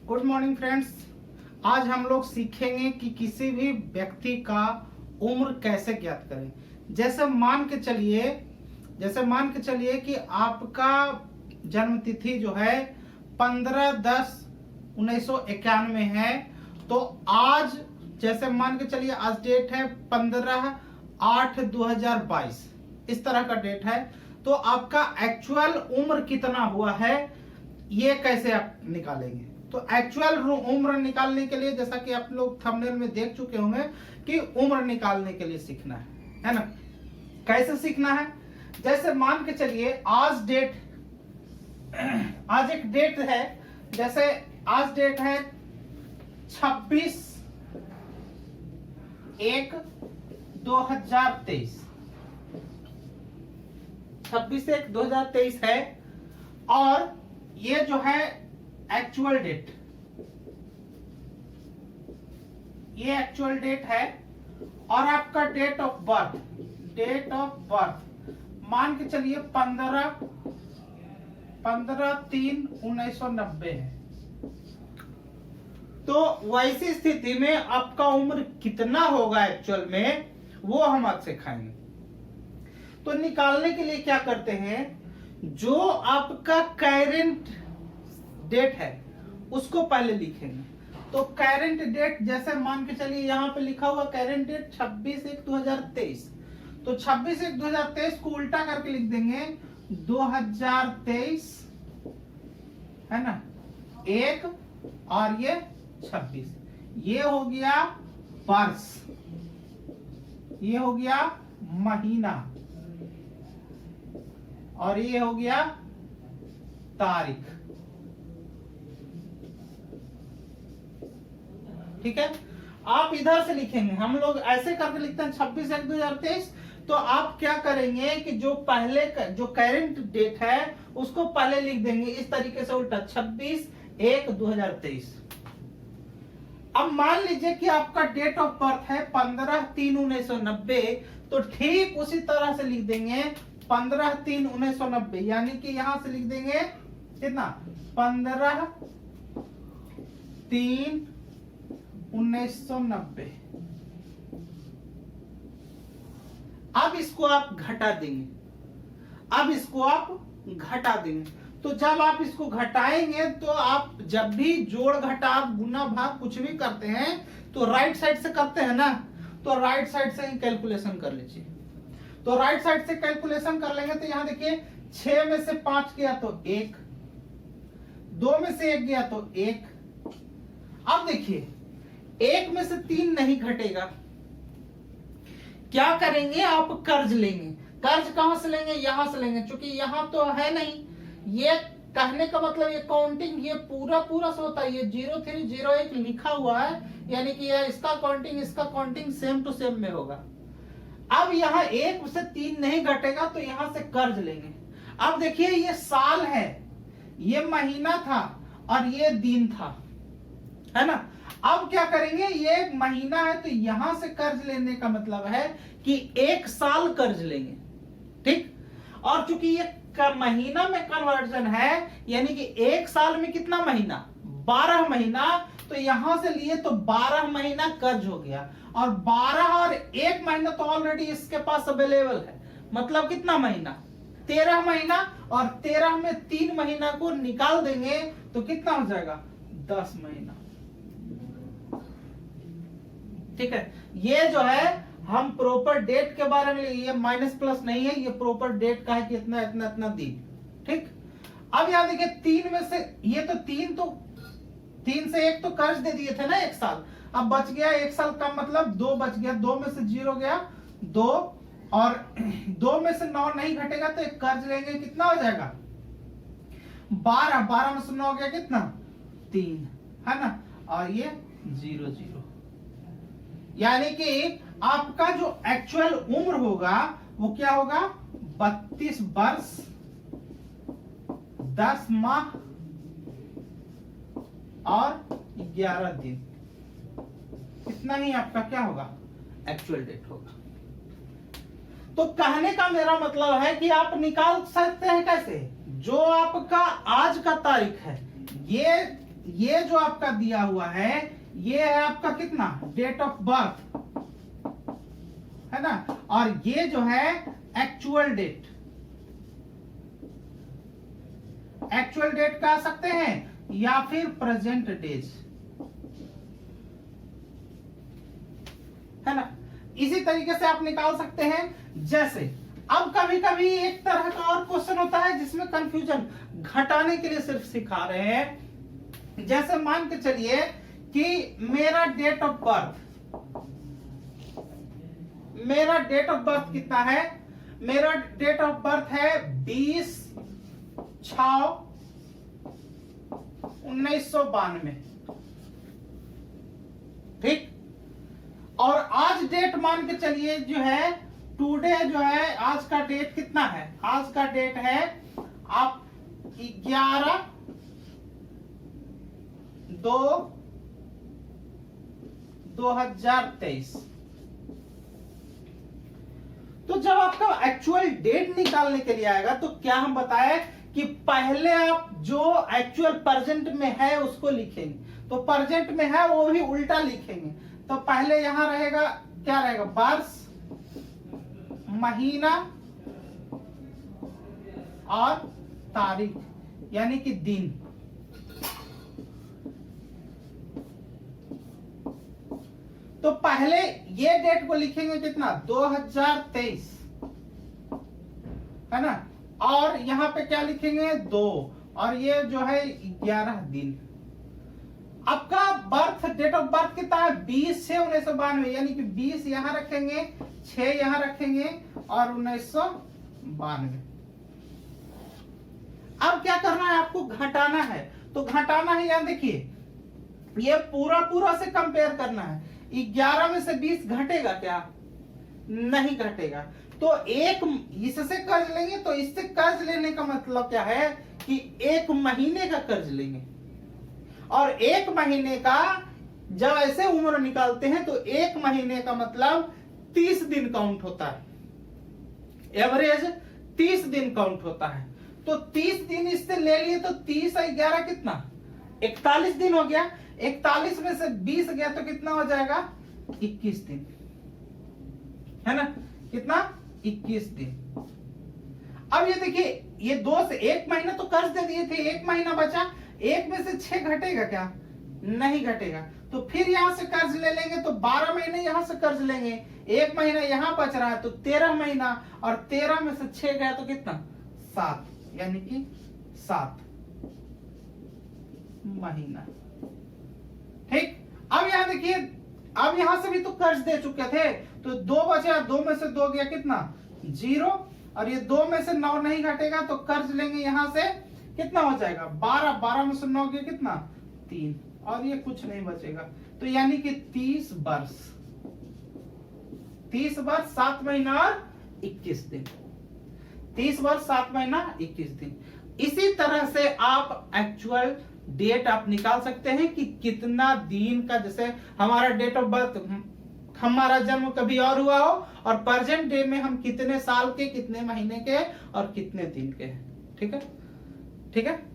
Good morning friends. आज हम लोग सीखेंगे कि किसी भी व्यक्ति का उम्र कैसे ज्ञात करें। जैसे मान के चलिए कि आपका जन्म तिथि जो है 15/10/1991 है। तो आज जैसे मान के चलिए आज डेट है 15/8/2022, इस तरह का डेट है। तो आपका एक्चुअल उम्र कितना हुआ है ये कैसे आप निकालेंगे। तो एक्चुअल उम्र निकालने के लिए जैसा कि आप लोग थंबनेल में देख चुके होंगे कि उम्र निकालने के लिए सीखना है ना। कैसे सीखना है, जैसे मान के चलिए आज एक डेट है, जैसे आज डेट है 26/1/2023, 26/1/2023 है। और ये जो है एक्चुअल डेट, ये एक्चुअल डेट है। और आपका डेट ऑफ बर्थ मान के चलिए 15/3/1990 है। तो वैसी स्थिति में आपका उम्र कितना होगा एक्चुअल में, वो हम आज सिखाएंगे। तो निकालने के लिए क्या करते हैं, जो आपका करंट डेट है उसको पहले लिखेंगे। तो करंट डेट जैसे मान के चलिए यहाँ पे लिखा हुआ करंट डेट 26/1/2023। तो 26/1/2023 को उल्टा करके लिख देंगे 2023, है ना, 1 और ये 26। ये हो गया वर्ष, ये हो गया महीना, और ये हो गया तारीख। ठीक है, आप इधर से लिखेंगे, हम लोग ऐसे करके लिखते हैं 26/1/2023। तो आप क्या करेंगे कि जो पहले जो करंट डेट है उसको पहले लिख देंगे इस तरीके से उल्टा 26/1/2023। अब मान लीजिए कि आपका डेट ऑफ बर्थ है 15/3/1990, तो ठीक उसी तरह से लिख देंगे 15/3/1990, यानी कि यहां से लिख देंगे कितना 15/3/1990। अब इसको आप घटा देंगे, तो जब आप इसको घटाएंगे तो आप जब भी जोड़ घटाव गुना भाग कुछ भी करते हैं तो राइट साइड से करते हैं ना, तो राइट साइड से ही कैलकुलेशन कर लीजिए। तो राइट साइड से कैलकुलेशन कर लेंगे तो यहां देखिए 6 में से 5 गया तो 1, 2 में से 1 गया तो 1। अब देखिए 1 में से 3 नहीं घटेगा, क्या करेंगे, आप कर्ज लेंगे। कर्ज कहां से लेंगे, यहां से लेंगे, क्योंकि यहां तो है नहीं। ये कहने का मतलब ये काउंटिंग ये पूरा से होता है, ये 0301 लिखा हुआ है, यानी कि इसका काउंटिंग सेम टू सेम में होगा। अब यहाँ 1 से 3 नहीं घटेगा तो यहां से कर्ज लेंगे। अब देखिए ये साल है, ये महीना था और ये दिन था, है ना। अब क्या करेंगे, ये महीना है तो यहां से कर्ज लेने का मतलब है कि 1 साल कर्ज लेंगे, ठीक। और चूंकि ये महीना में कन्वर्जन है, यानी कि 1 साल में कितना महीना, 12 महीना, तो यहां से लिए तो 12 महीना कर्ज हो गया। और 12 और 1 महीना तो ऑलरेडी इसके पास अवेलेबल है, मतलब कितना महीना, 13 महीना। और 13 में 3 महीना को निकाल देंगे तो कितना हो जाएगा, 10 महीना। ठीक है, ये जो है हम प्रॉपर डेट के बारे में, ये माइनस प्लस नहीं है, ये प्रॉपर डेट का है कि इतना इतना इतना दिन, ठीक। अब यहां देखिए 3 में से ये तो 3 से 1 तो कर्ज दे दिए थे ना 1 साल। अब बच गया 1 साल का मतलब 2 बच गया, 2 में से 0 गया 2, और 2 में से 9 नहीं घटेगा तो एक कर्ज लेंगे, कितना हो जाएगा 12 में से 9 गया कितना 3, है ना। और ये 0, यानी कि आपका जो एक्चुअल उम्र होगा वो क्या होगा, 32 वर्ष 10 माह और 11 दिन। इतना ही आपका क्या होगा, एक्चुअल डेट होगा। तो कहने का मेरा मतलब है कि आप निकाल सकते हैं कैसे, जो आपका आज का तारीख है, ये ये जो आपका दिया हुआ है ये है आपका कितना डेट ऑफ बर्थ, है ना, और ये जो है एक्चुअल डेट। एक्चुअल डेट कह सकते हैं या फिर प्रेजेंट डेज, है ना। इसी तरीके से आप निकाल सकते हैं। जैसे अब कभी कभी एक तरह का और क्वेश्चन होता है जिसमें कंफ्यूजन घटाने के लिए सिर्फ सिखा रहे हैं। जैसे मान के चलिए कि मेरा डेट ऑफ बर्थ कितना है, मेरा डेट ऑफ बर्थ है 20/6/1992, ठीक। और आज डेट मान के चलिए जो है टुडे जो है आज का डेट कितना है, आज का डेट है आप 11/2/2023। तो जब आपका एक्चुअल डेट निकालने के लिए आएगा तो क्या हम बताए कि पहले आप जो एक्चुअल प्रेजेंट में है उसको लिखेंगे। तो प्रेजेंट में है वो भी उल्टा लिखेंगे। तो पहले यहां रहेगा क्या रहेगा, वर्ष, महीना और तारीख यानी कि दिन। तो पहले ये डेट को लिखेंगे कितना 2023, है ना, और यहां पे क्या लिखेंगे 2 और ये जो है 11 दिन। आपका बर्थ डेट ऑफ बर्थ कितना है 20/6/1992 यानी कि 20 यहां रखेंगे, 6 यहां रखेंगे और 1992। अब क्या करना है आपको, घटाना है। तो घटाना है, यहां देखिए ये पूरा पूरा से कंपेयर करना है। 11 में से 20 घटेगा क्या, नहीं घटेगा। तो एक इससे कर्ज लेंगे तो इससे कर्ज लेने का मतलब क्या है कि एक महीने का कर्ज लेंगे। और एक महीने का जब ऐसे उम्र निकालते हैं तो एक महीने का मतलब 30 दिन काउंट होता है, एवरेज 30 दिन काउंट होता है। तो 30 दिन इससे ले लिए तो 30 और 11 कितना 41 दिन हो गया। 41 में से 20 गया तो कितना हो जाएगा 21 दिन, है ना, कितना 21 दिन। अब ये देखिए ये 2 से 1 महीना तो कर्ज दे दिए थे, 1 महीना बचा, 1 में से 6 घटेगा क्या, नहीं घटेगा। तो फिर यहां से कर्ज ले लेंगे तो 12 महीने यहां से कर्ज लेंगे, 1 महीना यहां बच रहा है तो 13 महीना, और 13 में से 6 गया तो कितना 7 यानी कि 7 महीना, ठीक। अब यहां देखिए अब यहां से भी तो कर्ज दे चुके थे तो 2 बचा, 2 में से 2 गया कितना 0, और ये 2 में से 9 नहीं घटेगा तो कर्ज लेंगे यहां से कितना हो जाएगा 12, 12 में से 9 गया कितना 3, और ये कुछ नहीं बचेगा। तो यानी कि 30 वर्ष 7 महीना और 21 दिन, 30 वर्ष 7 महीना 21 दिन। इसी तरह से आप एक्चुअल डेट आप निकाल सकते हैं कि कितना दिन का, जैसे हमारा डेट ऑफ बर्थ हमारा जन्म कभी और हुआ हो और प्रेजेंट डे में हम कितने साल के, कितने महीने के और कितने दिन के हैं, ठीक है, ठीक है।